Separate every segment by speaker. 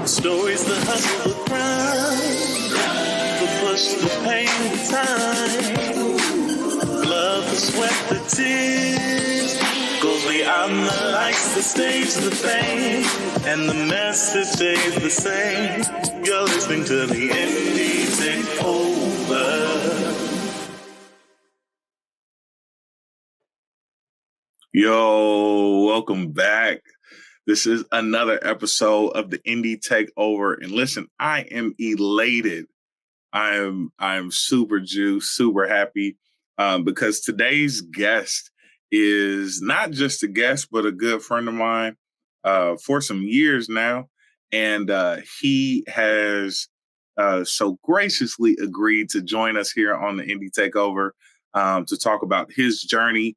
Speaker 1: Stories, the hustle, the grind, the push, the pain, the time, blood, the sweat, the tears, goes beyond the lights, the stage, the fame, and the message stays the same. You're listening to the Indie Takeover. Yo, welcome back. This is another episode of the Indie Takeover. And listen, I am elated. I am super juiced, super happy because today's guest is not just a guest, but a good friend of mine for some years now. And he has so graciously agreed to join us here on the Indie Takeover to talk about his journey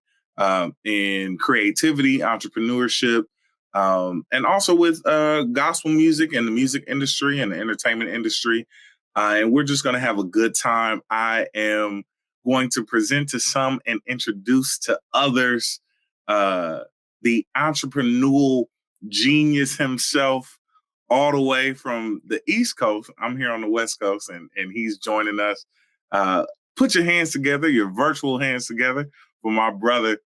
Speaker 1: in creativity, entrepreneurship, and also with gospel music and the music industry and the entertainment industry. And we're just going to have a good time. I am going to present to some and introduce to others the entrepreneurial genius himself, all the way from the East Coast. I'm here on the West Coast, and he's joining us. Put your hands together, your virtual hands together, for my brother,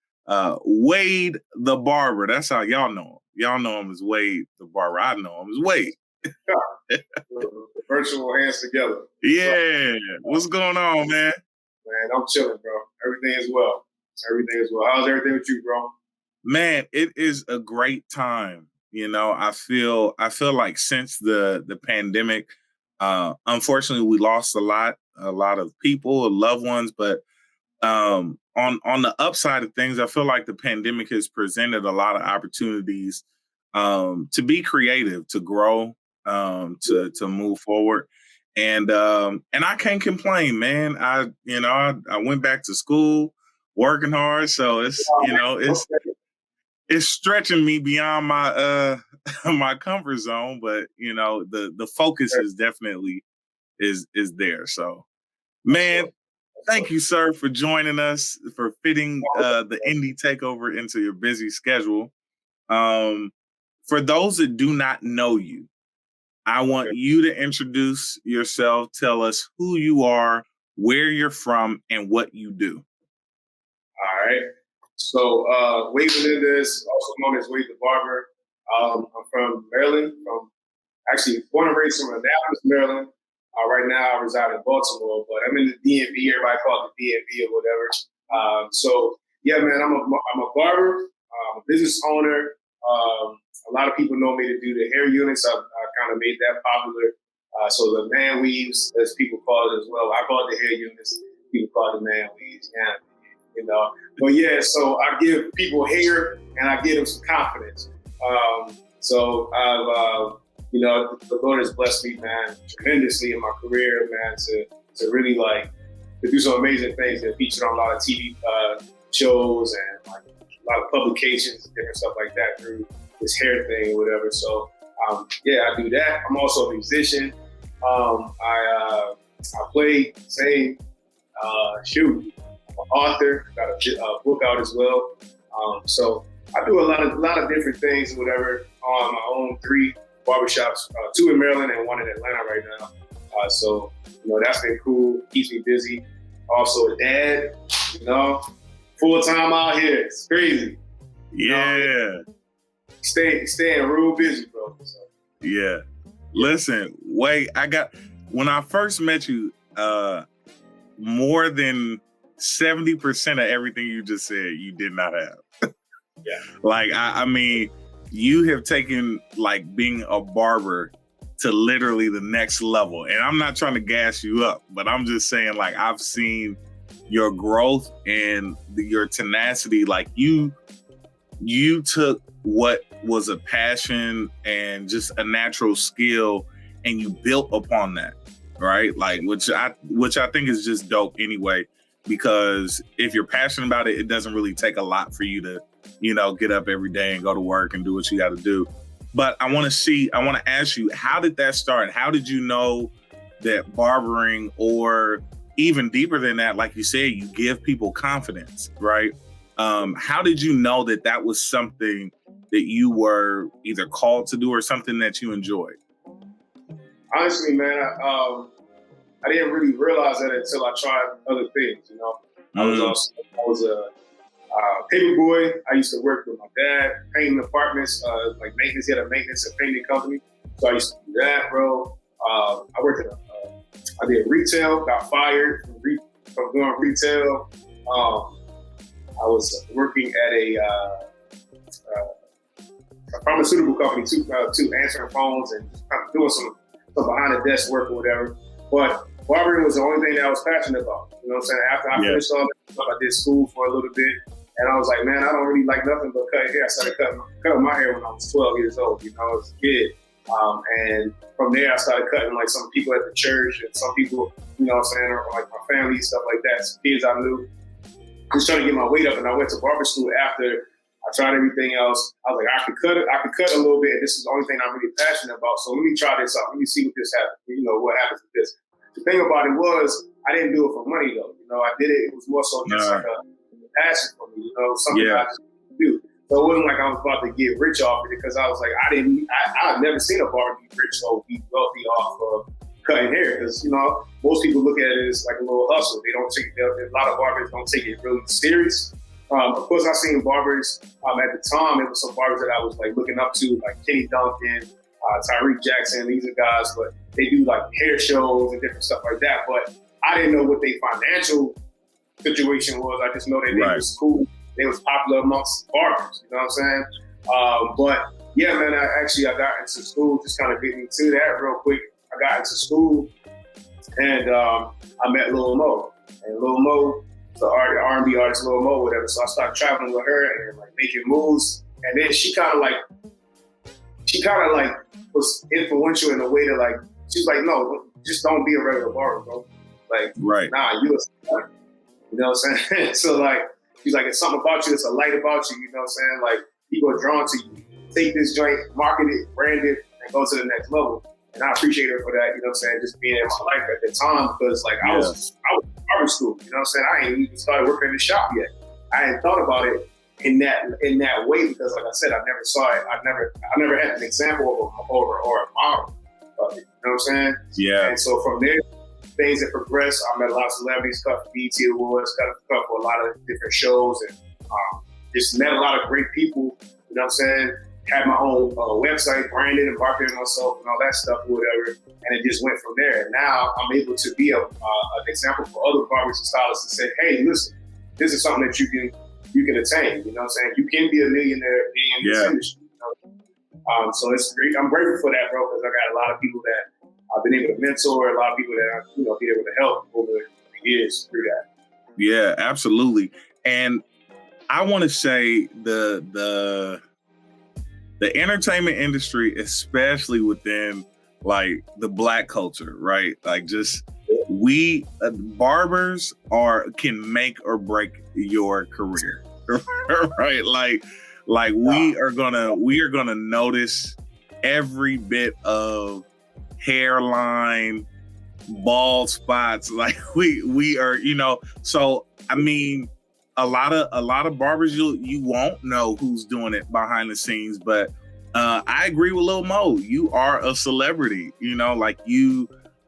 Speaker 1: Wade the Barber. That's how y'all know him. Y'all know him as Wade the Barber. I know him as Wade.
Speaker 2: The virtual hands together.
Speaker 1: Yeah. What's going on, man?
Speaker 2: Man, I'm chilling, bro. Everything is well. How's everything with you, bro?
Speaker 1: Man, it is a great time. You know, I feel like since the pandemic, unfortunately, we lost a lot of people, loved ones, but on the upside of things, I feel like the pandemic has presented a lot of opportunities to be creative, to grow, to move forward. And I can't complain, man. I went back to school, working hard. So it's stretching me beyond my my comfort zone, but the focus is definitely is there. So, man, thank you, sir, for joining us, for fitting the Indie Takeover into your busy schedule. For those that do not know you, I want you to introduce yourself. Tell us who you are, where you're from, and what you do.
Speaker 2: All right. So, Wade Menendez, also known as Wade the Barber. I'm from Maryland. Actually born and raised from Annapolis, Maryland. Right now, I reside in Baltimore, but I'm in the DMV. Everybody calls it the DMV or whatever. So, yeah, man, I'm a barber, a business owner. A lot of people know me to do the hair units. I kind of made that popular. So the man weaves, as people call it as well. I call it the hair units. People call it the man weaves. Yeah, But yeah, so I give people hair and I give them some confidence. So I've, the Lord has blessed me, man, tremendously in my career, man, to really to do some amazing things that featured on a lot of TV shows and a lot of publications and different stuff like that through this hair thing or whatever. So I do that. I'm also a musician. I play, sing, shoot. I'm an author. Got a book out as well. So I do a lot of different things, whatever, on my own 3 barbershops, 2 in Maryland and 1 in Atlanta right now. So that's been cool. Keeps me busy. Also a dad, full time out here. It's crazy.
Speaker 1: Yeah.
Speaker 2: Staying real busy, bro. So.
Speaker 1: Yeah. Listen, Wade, when I first met you, more than 70% of everything you just said, you did not have.
Speaker 2: Yeah.
Speaker 1: I mean, you have taken being a barber to literally the next level. And I'm not trying to gas you up, but I'm just saying I've seen your growth and your tenacity. You took what was a passion and just a natural skill and you built upon that, right? Which I think is just dope anyway, because if you're passionate about it, it doesn't really take a lot for you to, get up every day and go to work and do what you got to do. But I want to ask you, how did that start? How did you know that barbering, or even deeper than that, like you said, you give people confidence, right? How did you know that was something that you were either called to do or something that you enjoyed?
Speaker 2: Honestly, man, I didn't really realize that until I tried other things. You know, I was a paper boy. I used to work with my dad, painting apartments, like maintenance. He had a maintenance and painting company, so I used to do that, bro. I worked at I did retail. Got fired from doing retail. I was working at a pharmaceutical company, too, answering phones and kind of doing some behind the desk work or whatever. But barbering was the only thing that I was passionate about. You know what I'm saying? After I finished all that stuff, I did school for a little bit. And I was like, man, I don't really like nothing but cutting hair. I started cutting my hair when I was 12 years old, you know, as a kid. And from there, I started cutting like some people at the church and some people, you know what I'm saying, or like my family, stuff like that, some kids I knew. Just trying to get my weight up. And I went to barber school after I tried everything else. I was like, I could cut a little bit. This is the only thing I'm really passionate about. So let me try this out. Let me see what this happens. You know, what happens with this. The thing about it was, I didn't do it for money though. You know, I did it. It was more so just like a passion for me. You know, something I just do. So it wasn't like I was about to get rich off it because I was like, I've never seen a barber be rich or be wealthy off of cutting hair. Because, you know, most people look at it as like a little hustle. They don't take a lot of barbers don't take it really serious. Of course, I seen barbers at the time. There was some barbers that I was like looking up to, like Kenny Duncan, Tyreek Jackson. These are guys, but they do like hair shows and different stuff like that. But I didn't know what their financial situation was. I just know that they was cool. They was popular amongst barbers. You know what I'm saying? But yeah, man, I got into school. Just kind of getting into that real quick. I got into school and I met Lil Mo, and Lil Mo, the R&B artist Lil Mo, whatever. So I started traveling with her and like making moves. And then she kind of like was influential in a way that like, she's like, no, just don't be a regular barber, bro. Like, nah, you a star. You know what I'm saying? So like, she's like, it's something about you, it's a light about you, you know what I'm saying? Like, people are drawn to you. Take this joint, market it, brand it, and go to the next level. And I appreciate her for that, you know what I'm saying, just being in my life at the time, because like I was in barber school, you know what I'm saying? I ain't even started working in the shop yet. I hadn't thought about it in that way because, like I said, I never saw it. I never had an example of or a model of it. You know what I'm saying? Yeah. And so from there, things that progressed. I met a lot of celebrities, cut for BET Awards, cut for a lot of different shows, and just met a lot of great people. You know what I'm saying? Had my own website, branded and marketed myself and all that stuff or whatever, and it just went from there. And now I'm able to be an example for other barbers and stylists to say, hey, listen, this is something that you can attain. You know what I'm saying? You can be a millionaire in this industry. You know? So it's great. I'm grateful for that, bro, because I got a lot of people that I've been able to mentor, a lot of people that I've been able to help over the years through that.
Speaker 1: Yeah, absolutely. And I want to say the entertainment industry, especially within like the Black culture, right? Like just we barbers can make or break your career, right? Like we are gonna notice every bit of hairline, bald spots. Like we are, so I mean, a lot of barbers you won't know who's doing it behind the scenes, but I agree with Lil Mo. You are a celebrity,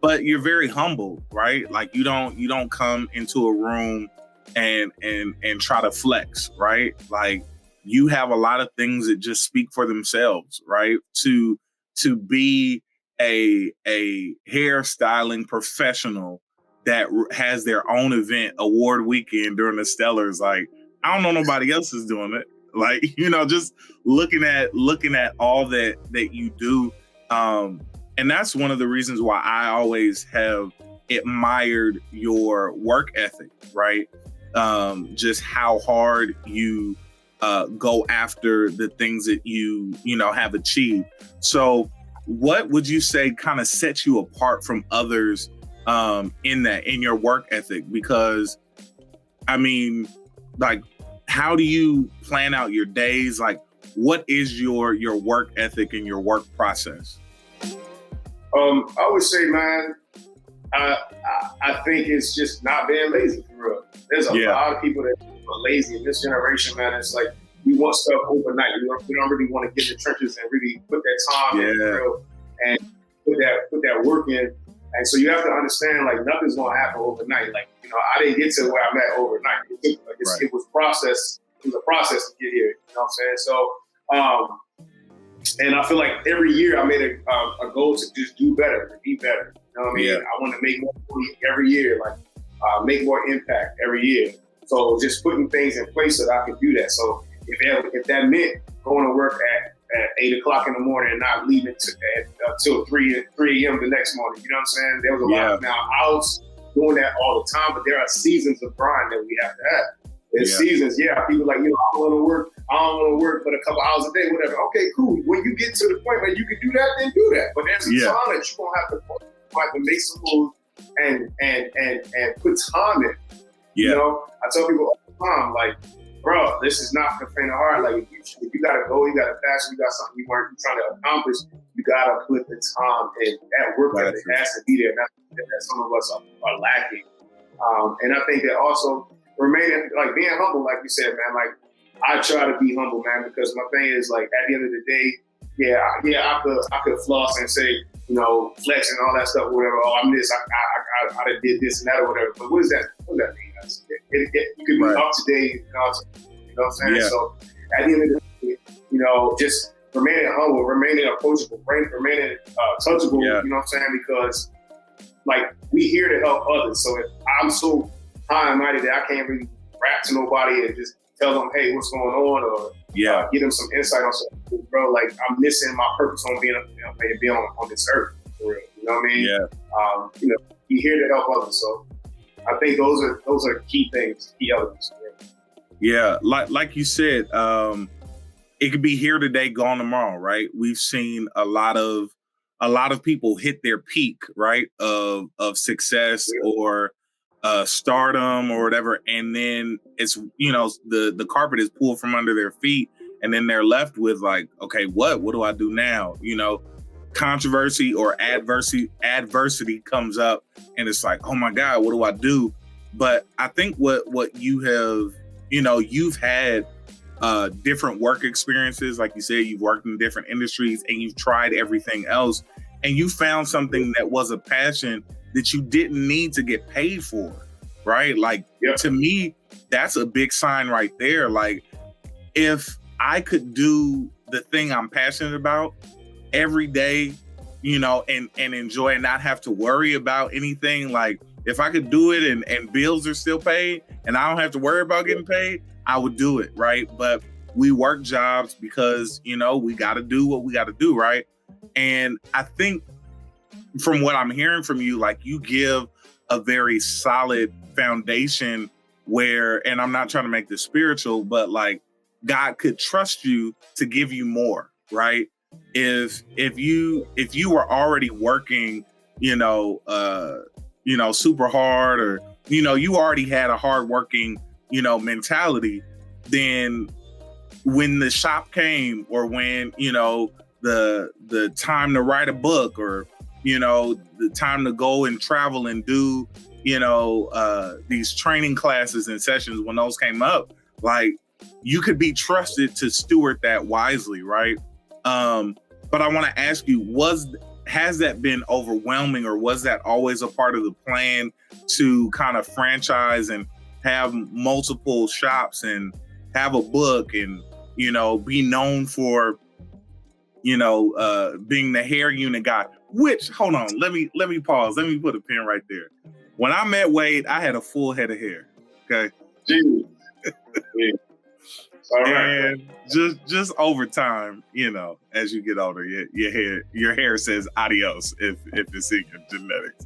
Speaker 1: but you're very humble, right? Like you don't come into a room and try to flex, right? Like you have a lot of things that just speak for themselves, right? To be a hairstyling professional that has their own event, award weekend during the Stellars. Like, I don't know nobody else is doing it. Like, just looking at all that you do. And that's one of the reasons why I always have admired your work ethic, right? Just how hard you go after the things that you have achieved. So what would you say kind of sets you apart from others in your work ethic? Because I mean, like, how do you plan out your days? Like, what is your work ethic and your work process?
Speaker 2: I would say, man, I think it's just not being lazy, for real. There's a lot of people that are lazy in this generation, man. It's like we want stuff overnight. We don't really want to get in the trenches and really put that time in, for real. And put that work in. And so you have to understand, like, nothing's going to happen overnight. Like, you know, I didn't get to where I'm at overnight. It was process. It was a process to get here. You know what I'm saying? So, and I feel like every year I made a goal to just do better, to be better. You know what I mean?
Speaker 1: Yeah.
Speaker 2: I want to make more money every year, like make more impact every year. So just putting things in place so that I could do that. So if that meant going to work at 8 o'clock in the morning and not leaving till 3 a.m. the next morning. You know what I'm saying? There was a lot of, now I was doing that all the time, but there are seasons of grind that we have to have. There's seasons, people like, you know, I don't want to work but a couple hours a day, whatever. Okay, cool. When you get to the point where you can do that, then do that. But there's a time that you're gonna have to make some moves and put time in. You know, I tell people all the time, like, bro, this is not for the faint of heart. Like, if you got a goal, you got a passion, you got something you're trying to accomplish, you got to put the time in. That work ethic has to be there. That some of us are lacking. And I think that also remaining, like, being humble, like you said, man, like, I try to be humble, man, because my thing is, like, at the end of the day, I could floss and say, you know, flex and all that stuff, whatever. Oh, I'm this, I did this and that or whatever. But what does that mean? You could be up to date, you know what I'm saying? Yeah. So at the end of the day, you know, just remaining humble, remaining approachable, remaining touchable, you know what I'm saying? Because, like, we here to help others. So if I'm so high and mighty that I can't really rap to nobody and just tell them, hey, what's going on, or give them some insight on something, bro, like, I'm missing my purpose on being on this earth, for real. You know what I mean? Yeah. You know, we're here to help others. So I think those are key things, key elements.
Speaker 1: Yeah, like you said, it could be here today, gone tomorrow, right? We've seen a lot of people hit their peak, right, of success or stardom or whatever, and then it's, you know, the carpet is pulled from under their feet, and then they're left with, like, okay, what do I do now? You know, controversy or adversity comes up, and it's like, oh my God, what do I do? But I think what you have, you know, you've had different work experiences. Like you said, you've worked in different industries and you've tried everything else, and you found something that was a passion that you didn't need to get paid for, right? Like, to me, that's a big sign right there. Like, if I could do the thing I'm passionate about every day, you know, and enjoy and not have to worry about anything, like, if I could do it and bills are still paid and I don't have to worry about getting paid, I would do it, right? But we work jobs because, you know, we got to do what we got to do, right? And I think from what I'm hearing from you, like, you give a very solid foundation where, and I'm not trying to make this spiritual, but, like, God could trust you to give you more, right? If you were already working, you know, super hard, or, you know, you already had a hardworking, you know, mentality, then when the shop came, or when, you know, the time to write a book, or, you know, the time to go and travel and do, you know, these training classes and sessions, when those came up, like, you could be trusted to steward that wisely, right? But I want to ask you, has that been overwhelming, or was that always a part of the plan to kind of franchise and have multiple shops and have a book and, you know, be known for, you know, being the hair unit guy? Which, hold on, let me pause. Let me put a pin right there. When I met Wade, I had a full head of hair. Okay.
Speaker 2: Jeez. All right.
Speaker 1: And just over time, you know, as you get older, your hair says adios if it's in your genetics.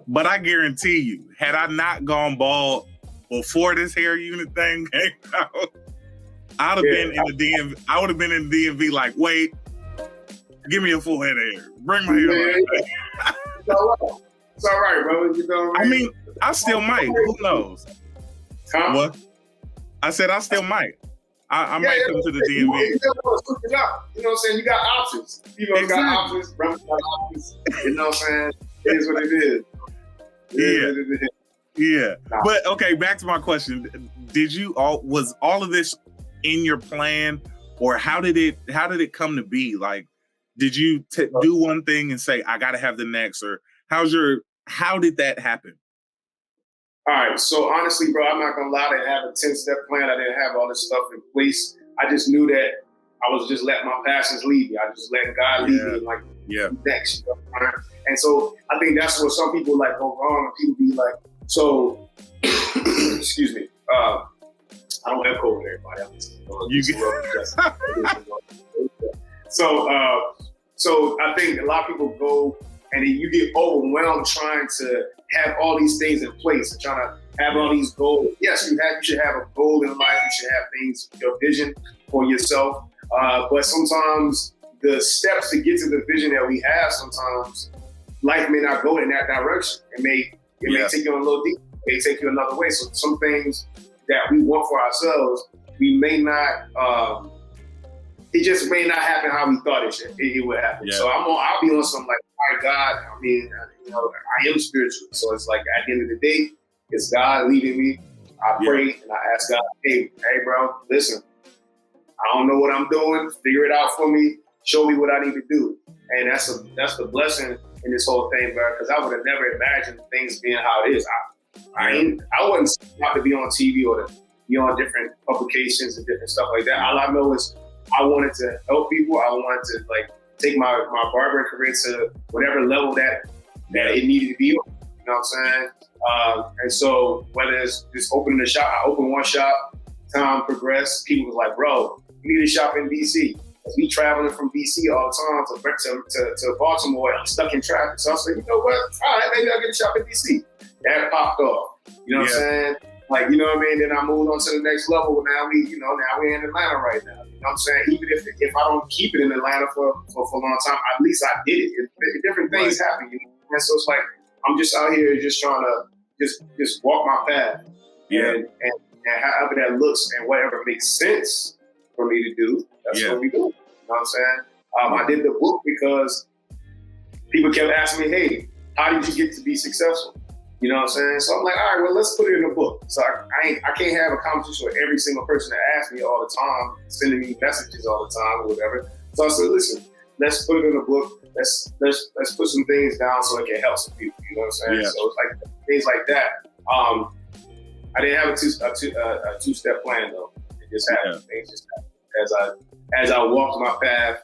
Speaker 1: But I guarantee you, had I not gone bald before this hair unit thing came out, I'd have been in the DMV. I would have been in the DMV like, wait, give me a full head of hair. Bring my hair back.
Speaker 2: It's all right, bro. You know what
Speaker 1: I mean, I still might. Who knows?
Speaker 2: Huh?
Speaker 1: What? I said I still might. I might come to the DMV.
Speaker 2: You know what I'm saying? You got options. You know, you got options. Brothers got options. You know what I'm saying? It is what it is.
Speaker 1: Yeah. Nah. But okay, back to my question. Was all of this in your plan, or how did it come to be? Like, Did you do one thing and say, I got to have the next? Or how did that happen?
Speaker 2: All right. So honestly, bro, I'm not going to lie. I didn't have a 10-step plan. I didn't have all this stuff in place. I just knew that I was just letting my passions lead me. I just letting God lead me, like, next. You know? And so I think that's where some people like go wrong, and people be like, so, excuse me. I don't have COVID, everybody. So I think a lot of people go and then you get overwhelmed trying to have all these things in place and trying to have all these goals. Yes, you should have a goal in life. You should have things, your vision for yourself. But sometimes the steps to get to the vision that we have, sometimes life may not go in that direction. It may take you a little deep. It may take you another way. So some things that we want for ourselves, we may not, it just may not happen how we thought it would happen. Yeah. So I'll be on some like, my God, I mean, I am spiritual. So it's like at the end of the day, it's God leading me. I pray and I ask God, hey, bro, listen, I don't know what I'm doing. Figure it out for me. Show me what I need to do. And that's the blessing in this whole thing, bro, because I would have never imagined things being how it is. I wasn't about to be on TV or to be on different publications and different stuff like that. All I know is I wanted to help people. I wanted to like take my barbering career to whatever level that it needed to be on. You know what I'm saying? And so whether it's just opening a shop, I opened one shop, time progressed, people was like, bro, you need a shop in DC. Because we traveling from DC all the time to Baltimore, and I'm stuck in traffic. So I said, you know what? All right, maybe I'll get a shop in DC. That popped off. You know what I'm saying? Like, you know what I mean? Then I moved on to the next level. Now we're in Atlanta right now. You know what I'm saying? Even if I don't keep it in Atlanta for a long time, at least I did it. Different things happen, you know? And so it's like, I'm just out here just trying to just walk my path. Yeah. And however that looks and whatever makes sense for me to do, that's what we do. You know what I'm saying? I did the book because people kept asking me, hey, how did you get to be successful? You know what I'm saying? So I'm like, all right, well, let's put it in a book. So I can't have a conversation with every single person that asks me all the time, sending me messages all the time or whatever. So I said, listen, let's put it in a book. Let's put some things down so it can help some people. You know what I'm saying? Yeah. So it's like things like that. I didn't have a two-step plan though. It just happened. Things just happened as I walked my path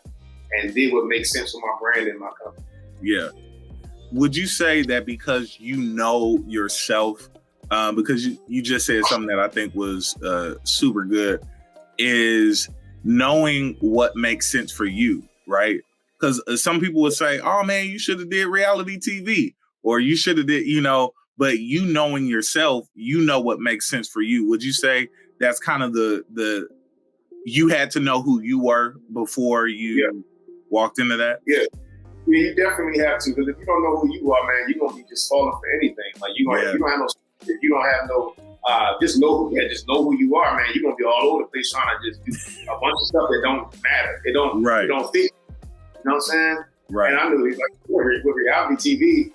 Speaker 2: and did what makes sense for my brand and my company.
Speaker 1: Yeah. Would you say that because you know yourself, because you just said something that I think was super good, is knowing what makes sense for you, right? Because some people would say, oh man, you should have did reality TV, or you should have did, but you knowing yourself, you know what makes sense for you. Would you say that's kind of the you had to know who you were before you walked into that?
Speaker 2: Yeah. Yeah, you definitely have to, because if you don't know who you are, man, you're gonna be just falling for anything. Like you don't have no, if you don't have no, just know who you are, man. You're gonna be all over the place trying to just do a bunch of stuff that don't matter. It don't fit. You know what I'm saying? Right. And I knew, like, with reality TV,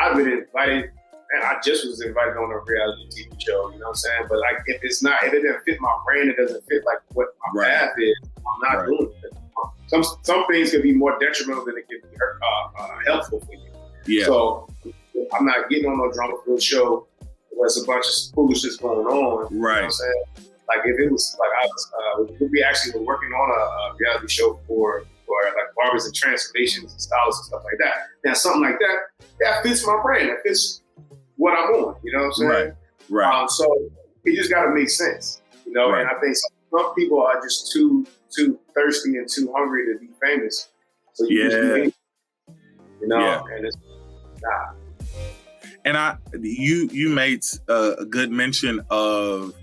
Speaker 2: I've been invited, and I just was invited on a reality TV show. You know what I'm saying? But like, if it didn't fit my brand, it doesn't fit like what my path is. I'm not doing it. Some things can be more detrimental than it can be helpful for you. Yeah. So I'm not getting on no drama-filled show where it's a bunch of foolishness going on. Right. You know what I'm saying? Like if it was like we actually were working on a reality show for like barbers and transformations and stylists and stuff like that. Now something like that fits my brand. That fits what I'm on. You know what I'm saying? Right. So it just got to make sense. You know, and I think some people are just too thirsty and too hungry to be famous. So you just do it, and it's nah.
Speaker 1: And you made a good mention of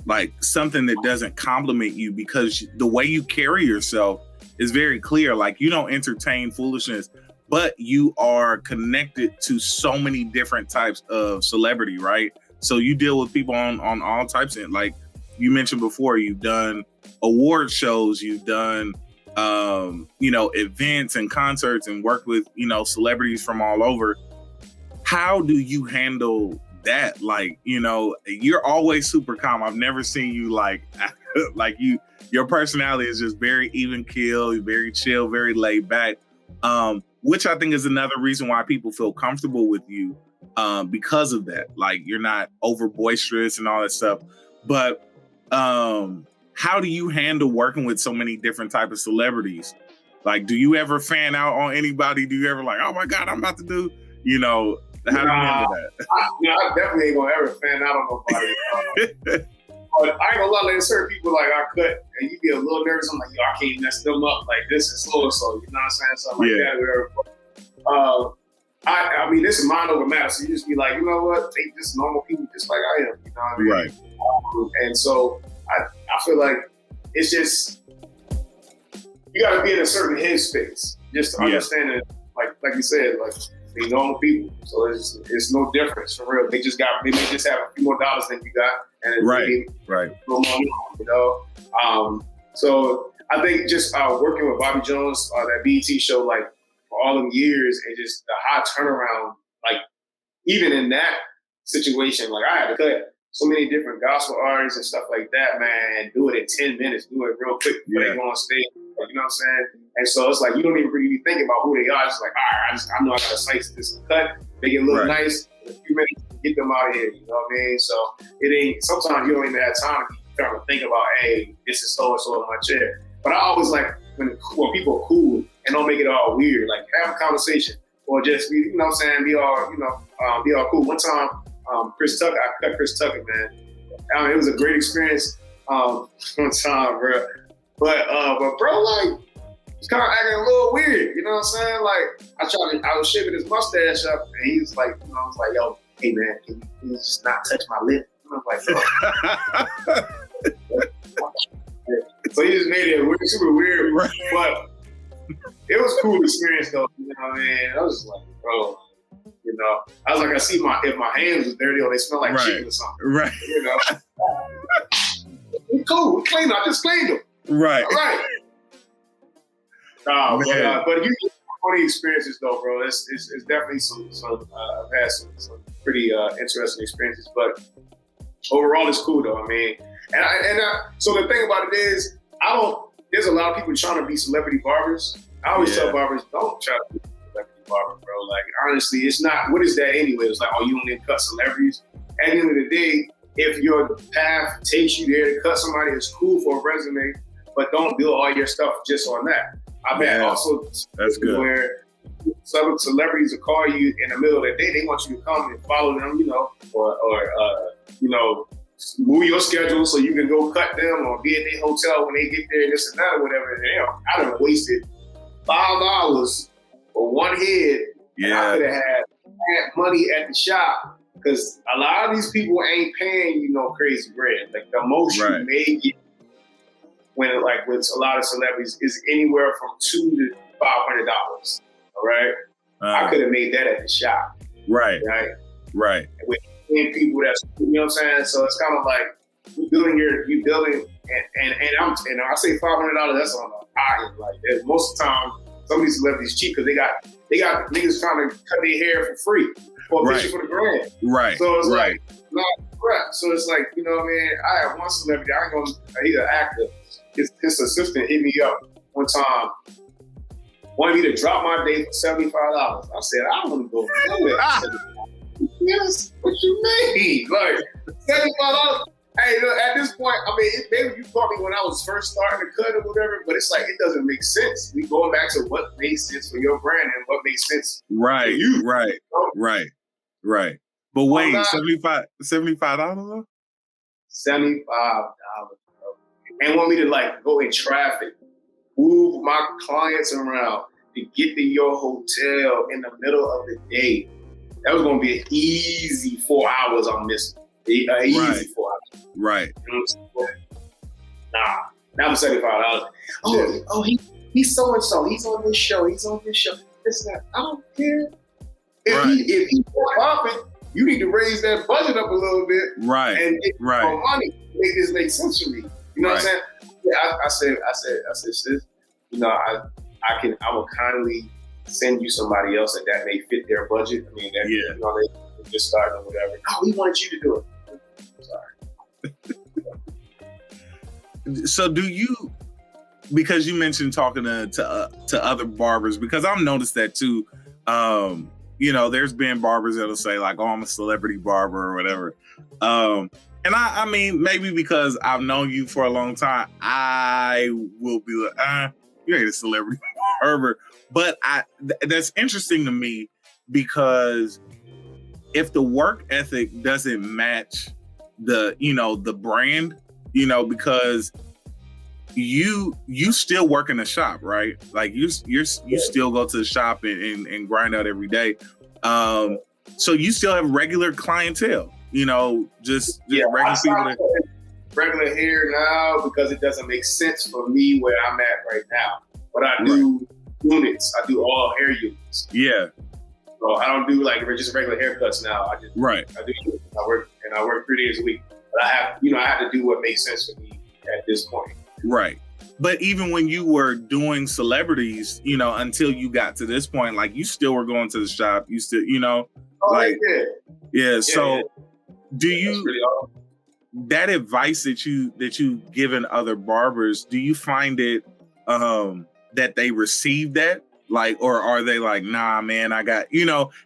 Speaker 1: like something that doesn't compliment you, because the way you carry yourself is very clear. Like you don't entertain foolishness, but you are connected to so many different types of celebrity, right? So you deal with people on all types of, like you mentioned before, you've done award shows, you've done, events and concerts and worked with, celebrities from all over. How do you handle that? Like, you're always super calm. I've never seen you like your personality is just very even keel, very chill, very laid back. Which I think is another reason why people feel comfortable with you, because of that. Like, you're not over boisterous and all that stuff. But how do you handle working with so many different type of celebrities? Like, do you ever fan out on anybody? Do you ever like, oh my God, I'm about to do, how do you handle that?
Speaker 2: I definitely ain't gonna ever fan out on nobody. But I ain't gonna lie, there's certain people like I cut and you get a little nervous. I'm like, yo, I can't mess them up. Like, this is slow, you know what I'm saying? Something like that, whatever. I mean, this is mind over matter. So you just be like, you know what? Take just normal people just like I am. You know what I mean?
Speaker 1: Right.
Speaker 2: And so I feel like it's just, you got to be in a certain headspace just to understand it. Like you said, like, they normal people. So it's no difference for real. They may just have a few more dollars than you got. And
Speaker 1: right.
Speaker 2: No money, So I think just working with Bobby Jones, that BET show, like, for all them years, and just the high turnaround, like, even in that situation, like, I had to cut so many different gospel artists and stuff like that, man, do it in 10 minutes, do it real quick before they go on stage. Like, you know what I'm saying? And so it's like, you don't even really think about who they are. It's like, all right, I know I got a slice this cut, make it look nice, in a few minutes, get them out of here, you know what I mean? So it ain't, sometimes you don't even have time to think about, hey, this is so and so in my chair. But I always like when people are cool and don't make it all weird, like, have a conversation or just be, you know what I'm saying, be all cool. One time, Chris Tucker, I cut Chris Tucker, man. It was a great experience one time, bro. But bro, like, he's kind of acting a little weird, you know what I'm saying? Like, I was shaving his mustache up, and he was like, I was like, yo, hey man, can you please just not touch my lip? And I was like, no. So he just made it super weird, but it was a cool experience though. You know what I mean? I was just like, bro, I was like, I see if my hands was dirty or they smell like chicken or something.
Speaker 1: Right.
Speaker 2: We cool. We cleaned them. I just cleaned them.
Speaker 1: Right.
Speaker 2: All right. But you get funny experiences though, bro. It's definitely some I've had some pretty interesting experiences, but overall it's cool though. I mean, so the thing about it is, there's a lot of people trying to be celebrity barbers. I always tell barbers, don't try to be a celebrity barber, bro. Like, honestly, it's not, what is that anyway? It's like, oh, you only cut celebrities. At the end of the day, if your path takes you there to cut somebody, it's cool for a resume, but don't build all your stuff just on that. I've had also
Speaker 1: that's good.
Speaker 2: Where some celebrities will call you in the middle of the day. They want you to come and follow them, or move your schedule so you can go cut them or be at their hotel when they get there, this and that or whatever. And, I done wasted $5 for one head.
Speaker 1: Yeah.
Speaker 2: I could have had money at the shop, because a lot of these people ain't paying you no crazy bread. Like, the most you may get with a lot of celebrities is anywhere from $200 to $500. All right. I could have made that at the shop. Right. With people that's, you know what I'm saying? So it's kind of like you building, and I say $500, that's on the high end. Like, most of the time, some of these celebrities cheap because they got niggas trying to cut their hair for free for a picture for the brand. Right. So it's like, not crap. So it's like, you know what I mean? I have one celebrity, he's an actor. His assistant hit me up one time, wanted me to drop my date for $75. I said, I don't want to go nowhere. Yes, what you mean? Like, $75? Hey, look, at this point, I mean, maybe you caught me when I was first starting to cut or whatever, but it's like, it doesn't make sense. We going back to what makes sense for your brand and what makes sense for you.
Speaker 1: Right. But wait, $75 though?
Speaker 2: $75, bro. And want me to go in traffic, move my clients around to get to your hotel in the middle of the day. That was going to be an easy 4 hours I'm missing. Easy 4 hours.
Speaker 1: Right.
Speaker 2: You know what I'm saying? Now for $75. He's so-and-so. He's on this show. This and that. I don't care. If he's popping, you need to raise that budget up a little bit. Right. And get more money to make this make sense for me. You know what I'm saying? Yeah, I said, sis, I will kindly send you somebody else that may fit their budget. I mean, they just starting or whatever. No, we wanted you to do it. Sorry.
Speaker 1: So do because you mentioned talking to other barbers, because I've noticed that too. There's been barbers that'll say like, "Oh, I'm a celebrity barber" or whatever. And I mean, maybe because I've known you for a long time, I will be like, you ain't a celebrity barber. But that's interesting to me, because if the work ethic doesn't match the brand, because you still work in the shop, right? Like you still go to the shop and grind out every day. So you still have regular clientele, just regular people.
Speaker 2: Regular hair now because it doesn't make sense for me where I'm at right now. But I do units. I do all hair units.
Speaker 1: Yeah.
Speaker 2: So I don't do like just regular haircuts now. I do. I work 3 days a week. But I have to do what makes sense for me at this point.
Speaker 1: Right. But even when you were doing celebrities, until you got to this point, like you still were going to the shop, you still, So do you, really awesome. That advice that you've given other barbers, do you find it, that they receive that? Like, or are they like, nah, man, I got,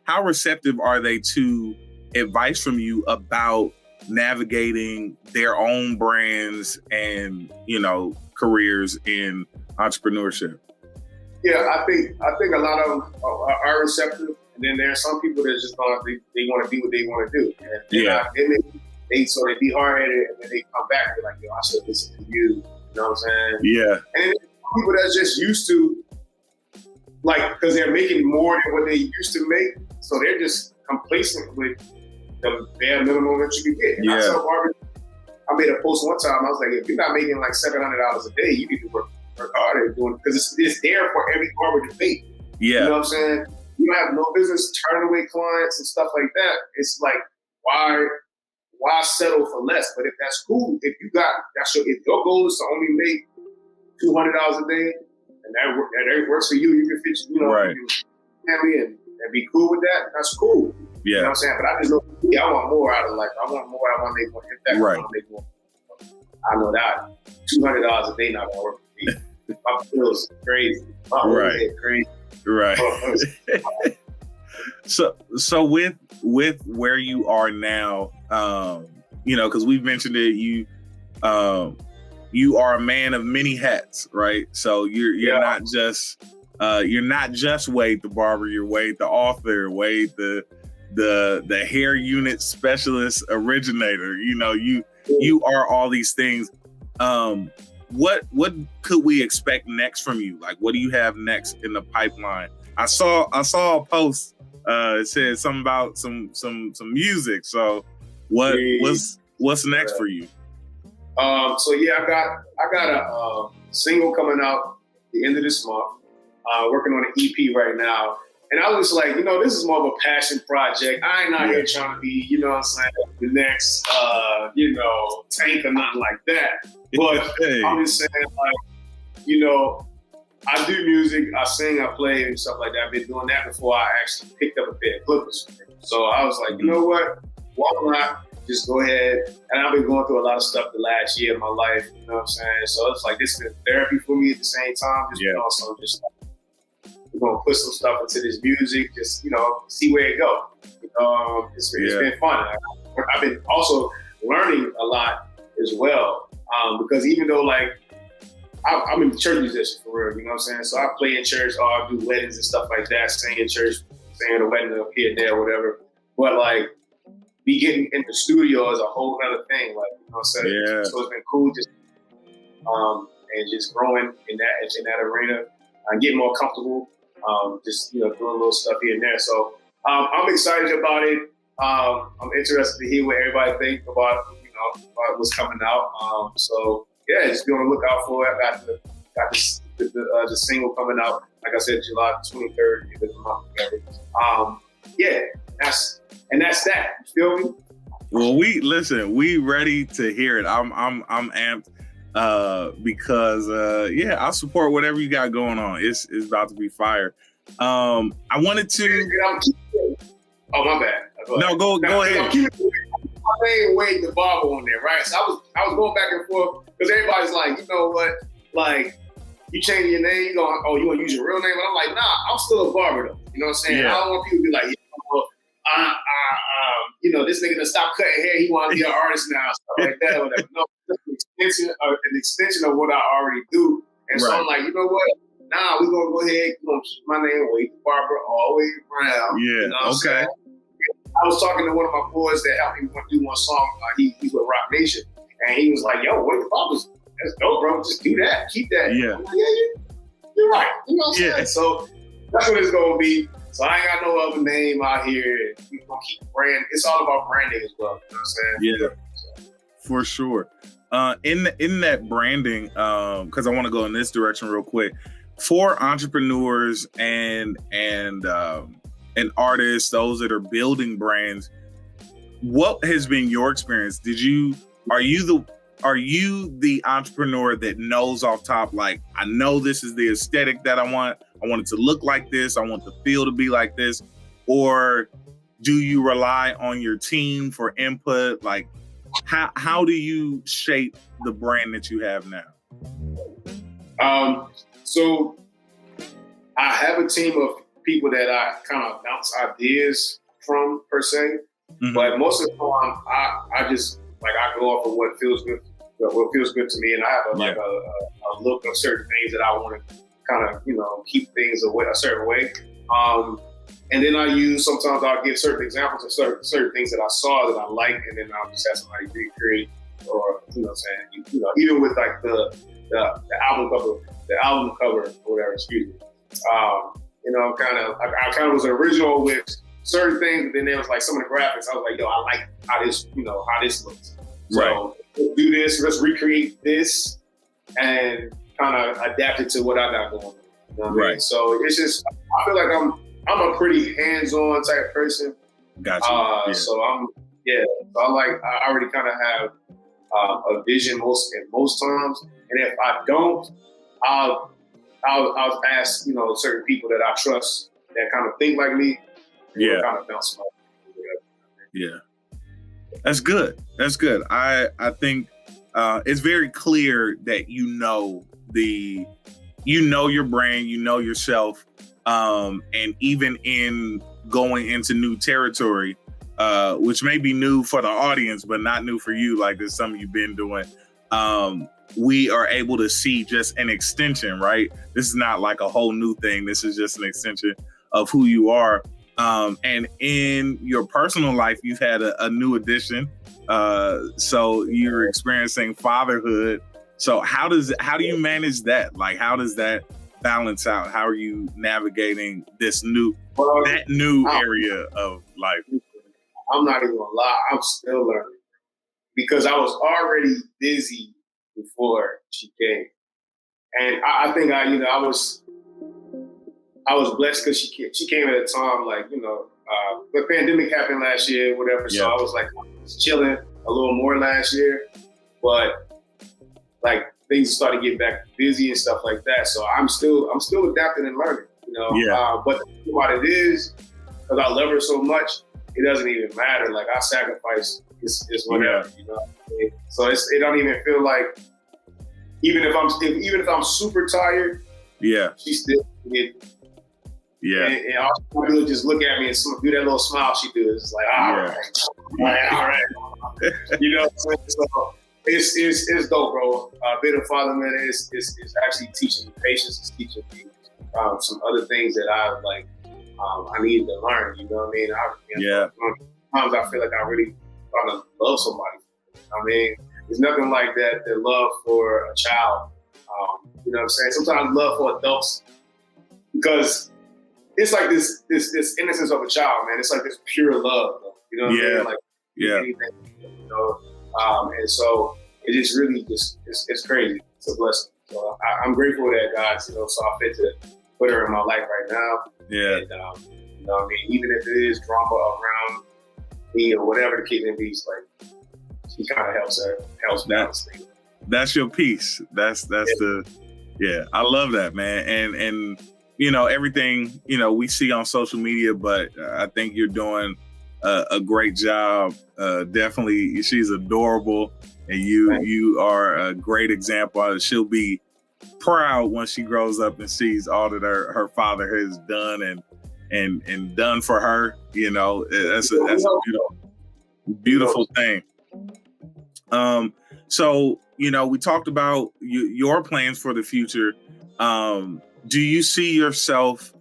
Speaker 1: how receptive are they to advice from you about navigating their own brands and, careers in entrepreneurship?
Speaker 2: Yeah, I think a lot of them are receptive, and then there are some people that just they want to do what they want to do. And they be hard headed, and then they come back and be like, yo, I should listen to you. You know what I'm saying?
Speaker 1: Yeah.
Speaker 2: And then people that's just used to, like, because they're making more than what they used to make, so they're just complacent with the bare minimum that you can get. And I tell barbers, I made a post one time. I was like, if you're not making like $700 a day, you need to work harder at doing it, because it's there for every barber to make.
Speaker 1: Yeah.
Speaker 2: You know what I'm saying? You have no business turning away clients and stuff like that. It's like, why settle for less? But if that's cool, if your goal is to only make $200 a day, and that works for you, you can fit, family and be cool with that. That's cool.
Speaker 1: Yeah.
Speaker 2: You know what I'm saying? But I just know, I want more out of life. I want more. I want to make more impact.
Speaker 1: Right.
Speaker 2: I want to make more. I know that $200 a day not gonna work for me. My bills crazy. My overhead crazy.
Speaker 1: Right. So with where you are now, because we've mentioned it, you are a man of many hats, right? So you're not just Wade the barber, you're Wade the author, Wade the hair unit specialist originator. You are all these things. What could we expect next from you? Like, what do you have next in the pipeline? I saw a post. It said something about some music. So what's next for you?
Speaker 2: I got a single coming out the end of this month. Working on an EP right now. And I was like, this is more of a passion project. I ain't out here trying to be, the next, Tank or nothing like that. But I'm just saying, like, I do music, I sing, I play, and stuff like that. I've been doing that before I actually picked up a pair of clippers. So I was like, you know what? Why not just go ahead? And I've been going through a lot of stuff the last year of my life, you know what I'm saying? So it's like, this has been therapy for me at the same time. Also just we're gonna put some stuff into this music, just see where it goes. It's been fun. I've been also learning a lot as well, because even though I'm a church musician for real, you know what I'm saying? So I play in church, or I do weddings and stuff like that, sing in church, sing at a wedding up here and there, whatever. But be getting in the studio is a whole other thing, you know what I'm saying?
Speaker 1: Yeah.
Speaker 2: So it's been cool just and just growing in that arena, getting more comfortable. Just doing little stuff here and there. So I'm excited about it. I'm interested to hear what everybody think about about what's coming out. So yeah, just be on the lookout for it. I got the single coming out. Like I said, July 23rd. End of the month. That's that. You feel me?
Speaker 1: Well, we ready to hear it. I'm amped. Because I support whatever you got going on. It's about to be fire. I wanted to.
Speaker 2: Oh, my bad.
Speaker 1: No, go ahead.
Speaker 2: I'm keeping my name Wade the Barber on there, right? So I was going back and forth because everybody's like, you know what? Like, you change your name, you want to use your real name? And I'm like, nah, I'm still a barber though. You know what I'm saying?
Speaker 1: Yeah.
Speaker 2: I don't want people to be like, this nigga done stop cutting hair. He want to be an artist now, stuff like that. Whatever. No, it's an extension of what I already do. And so I'm like, you know what? Nah, we're gonna go ahead. We're gonna keep my name Wade the Barber all the way around.
Speaker 1: Yeah.
Speaker 2: You know what I'm saying? I was talking to one of my boys that helped me do one song. He's with Rock Nation, and he was like, "Yo, Wade the Barber's that's dope, bro. Just do that. Keep that."
Speaker 1: Yeah.
Speaker 2: Like, you're right. You know what I'm saying? So that's what it's gonna be. So I ain't got no other name out here. We're gonna keep brand. It's all about branding as well. You know what I'm saying?
Speaker 1: Yeah. So. For sure. In that branding, because I want to go in this direction real quick. For entrepreneurs and artists, those that are building brands, what has been your experience? Are you the entrepreneur that knows off top, like, I know this is the aesthetic that I want it to look like this, I want the feel to be like this, or do you rely on your team for input? Like, how do you shape the brand that you have now?
Speaker 2: So I have a team of people that I kind of bounce ideas from, per se. Mm-hmm. But most of the time, I just I go off of what feels good to me, and I have a look of certain things that I want to kind of keep things a certain way. And then sometimes I'll give certain examples of certain things that I saw that I like, and then I'll just have somebody recreate, or even with like the album cover or whatever. Excuse me. I kind of was original with certain things, but then there was like some of the graphics. I was like, yo, I like how this looks. So do this, let's recreate this, and kind of adapt it to what I got going on. You know what I mean? So it's just, I feel like I'm a pretty hands-on type person.
Speaker 1: Gotcha.
Speaker 2: So I already kind of have a vision most times, and if I don't, I'll ask certain people that I trust that kind of think like me.
Speaker 1: Yeah.
Speaker 2: Kind of bounce off.
Speaker 1: Yeah. That's good. I think it's very clear that you know your brand, you know yourself, and even in going into new territory, which may be new for the audience, but not new for you, like there's something you've been doing. We are able to see just an extension, right? This is not like a whole new thing. This is just an extension of who you are. And in your personal life, you've had a new addition. So you're experiencing fatherhood. So how do you manage that? Like, how does that balance out? How are you navigating this new area of life?
Speaker 2: I'm not even gonna lie. I'm still learning because I was already busy before she came. And I think I was blessed because she came at a time the pandemic happened last year, whatever. Yeah. So I was chilling a little more last year, but things started getting back busy and stuff like that. So I'm still adapting and learning, but what it is, because I love her so much, it doesn't even matter. Like I sacrifice is whatever, So it don't even feel like, even if I'm super tired, she still get.
Speaker 1: Yeah.
Speaker 2: And all she do is just look at me and do that little smile she does. It's like, all right. So it's dope, bro. Being a father, man, is actually teaching me patience. It's teaching me some other things that I needed to learn. You know what I mean? Sometimes I feel like I really want to love somebody. I mean, there's nothing like that. The love for a child. You know what I'm saying? Sometimes love for adults, because it's like this innocence of a child, man. It's like this pure love, you know what I mean? Like anything, and so it just really it's crazy. It's a blessing. So I'm grateful that God, saw fit to put her in my life right now.
Speaker 1: Yeah.
Speaker 2: And what I mean, even if it is drama around me or whatever the case may be, it's like she kind of helps balance things.
Speaker 1: That's your piece. That's I love that, man. And everything, we see on social media, but I think you're doing a great job. Definitely, she's adorable, and you are a great example. She'll be proud when she grows up and sees all that her father has done and done for her. You know, that's a beautiful thing. So, you know, we talked about your plans for the future. Do you see yourself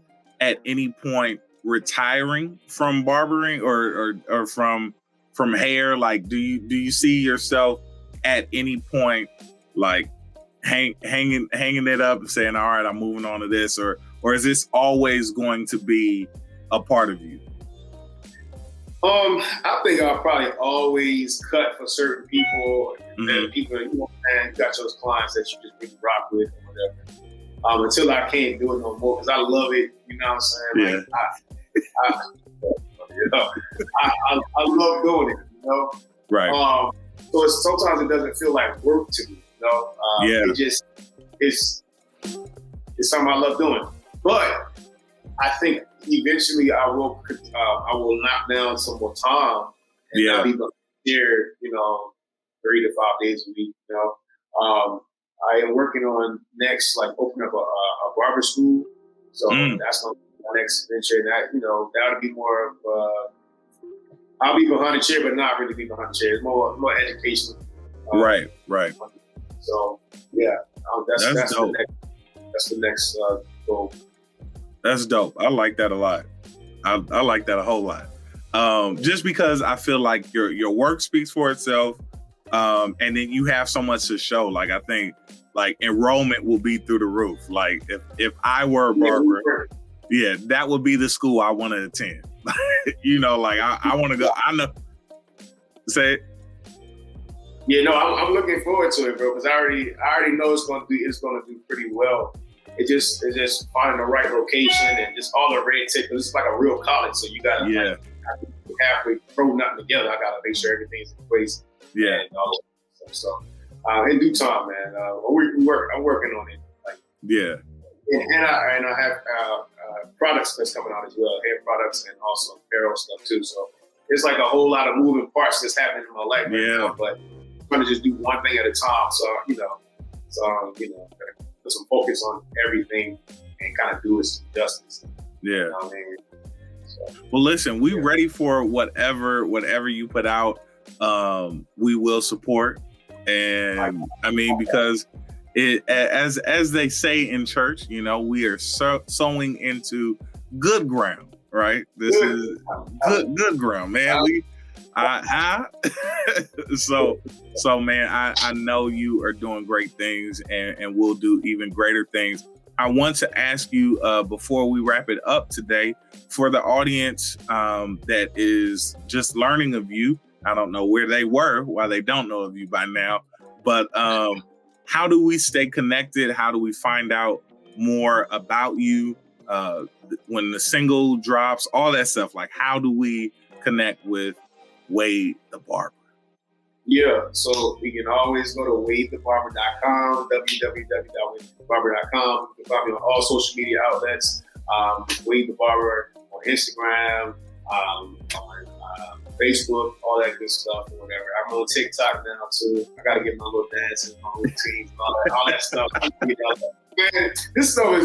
Speaker 1: at any point retiring from barbering or from hair? Like, do you see yourself at any point like hanging it up and saying, all right, I'm moving on to this, or is this always going to be a part of you?
Speaker 2: I think I'll probably always cut for certain people, and people, you know, man, you got those clients that you just really rock with or whatever. Until I can't do it no more, because I love it. You know what I'm saying? Like, I love doing it. You know,
Speaker 1: right?
Speaker 2: So sometimes it doesn't feel like work to me. You know, it's something I love doing. But I think eventually I will knock down some more time and not be here, you know, 3 to 5 days a week. You know, I am working on next, like opening up a barber school. So that's going to be my next venture. And that, you know, that'll be more of I'll be behind the chair, but not really be behind the chair. It's more educational.
Speaker 1: Right.
Speaker 2: So yeah, that's dope. That's the next goal.
Speaker 1: That's dope. I like that a lot. I like that a whole lot. Just because I feel like your work speaks for itself, and then you have so much to show. Like, I think like enrollment will be through the roof. Like if I were a barber, that would be the school I want to attend. You know, like I want to go. I know. Say it.
Speaker 2: Yeah, no, I'm looking forward to it, bro. Because I already know it's going to do pretty well. It's just finding the right location and just all the red tape. It's like a real college, so you gotta like, halfway throw nothing together. I gotta make sure everything's in place.
Speaker 1: Yeah,
Speaker 2: and all that stuff. So in due time, man. I'm working on it. Like, and I have products that's coming out as well, hair products and also apparel stuff too. So it's like a whole lot of moving parts that's happening in my life right now. But I'm trying to just do one thing at a time. So you know, put some focus on everything and kind of do it some justice.
Speaker 1: Yeah.
Speaker 2: You know what I mean? So,
Speaker 1: well, listen, we ready for whatever you put out. We will support, and I mean, because it, as they say in church, you know, we are sowing into good ground, right? This is good ground, man. So man, I know you are doing great things and will do even greater things. I want to ask you before we wrap it up today, for the audience that is just learning of you. I don't know where they were, why they don't know of you by now, but how do we stay connected? How do we find out more about you when the single drops, all that stuff? Like, how do we connect with Wade the Barber?
Speaker 2: Yeah, so we can always go to wadethebarber.com, www.wadethebarber.com. You can find me on all social media outlets, Wade the Barber on Instagram, on Facebook, all that good stuff or whatever. I'm on TikTok now too. I gotta get my little dances, my routines, all that stuff. You know, man, this stuff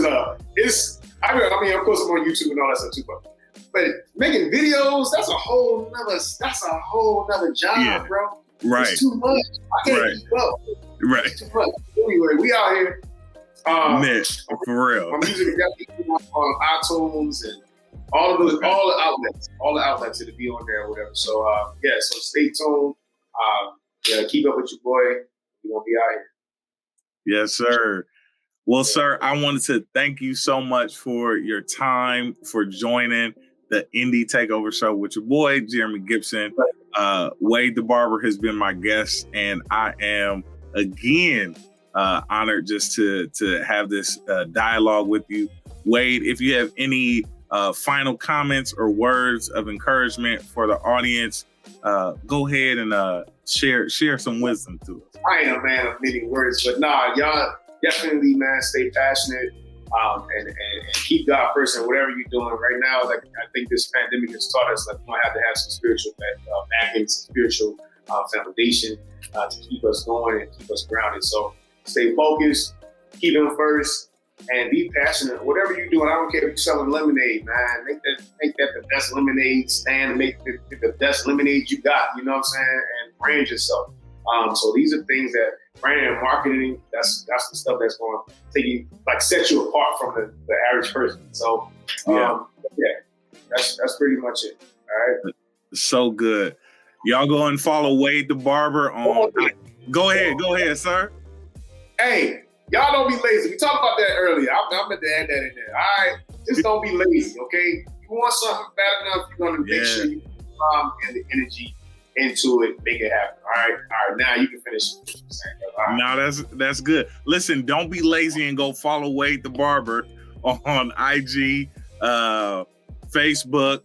Speaker 2: is I mean, of course I'm on YouTube and all that stuff too, but making videos, that's a whole nother job, bro.
Speaker 1: Right.
Speaker 2: It's too much. I can't keep up.
Speaker 1: Right.
Speaker 2: It's too much. Anyway, we out here.
Speaker 1: Man, for real.
Speaker 2: My music is definitely on iTunes and all the outlets to be on there or whatever. So so stay tuned. Keep up with your boy. We're gonna be out here.
Speaker 1: Yes, sir. Well, sir, I wanted to thank you so much for your time, for joining the Indie Takeover show with your boy, Jeremy Gibson. Wade the Barber has been my guest, and I am again honored just to have this dialogue with you. Wade, if you have any final comments or words of encouragement for the audience, go ahead and share some wisdom to us.
Speaker 2: I ain't a man of many words, but y'all definitely, man, stay passionate and keep God first in whatever you're doing right now. Like, I think this pandemic has taught us, like, we might have to have some spiritual backing, some spiritual foundation to keep us going and keep us grounded. So stay focused, keep him first, and be passionate. Whatever you're doing, I don't care if you're selling lemonade, man. Make that the best lemonade stand. Make the best lemonade you got. You know what I'm saying? And brand yourself. So these are things that brand and marketing. That's the stuff that's going to take you, like, set you apart from the average person. So that's pretty much it. All right.
Speaker 1: So good. Y'all go and follow Wade the Barber on. Go ahead, sir.
Speaker 2: Hey, y'all don't be lazy. We talked about that earlier. I meant to add that in there. All right, just don't be lazy, okay? You want something bad enough, you're gonna make sure you put the time and the energy into it, make it happen. All right. Now you can finish. Right.
Speaker 1: Now that's good. Listen, don't be lazy and go follow Wade the Barber on IG, Facebook.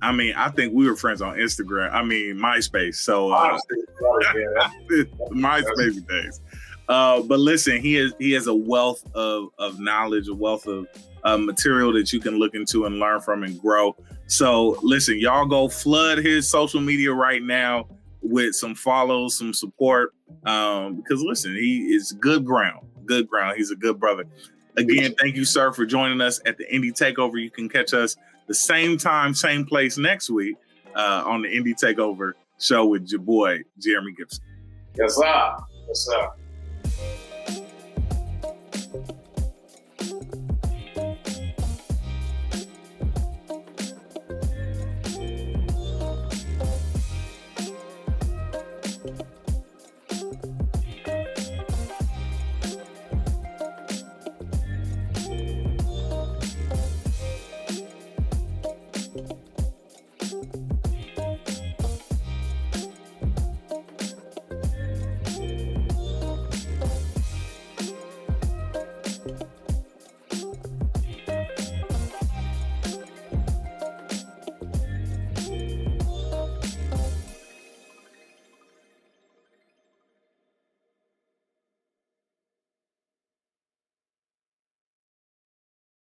Speaker 1: I think we were friends on Instagram. MySpace. So MySpace days. But listen, he has a wealth of knowledge, a wealth of material that you can look into and learn from and grow. So listen, y'all go flood his social media right now with some follows, some support. Because listen, he is good ground. He's a good brother. Again, thank you, sir, for joining us at the Indie Takeover. You can catch us the same time, same place next week on the Indie Takeover show with your boy, Jeremy Gibson.
Speaker 2: Yes, sir.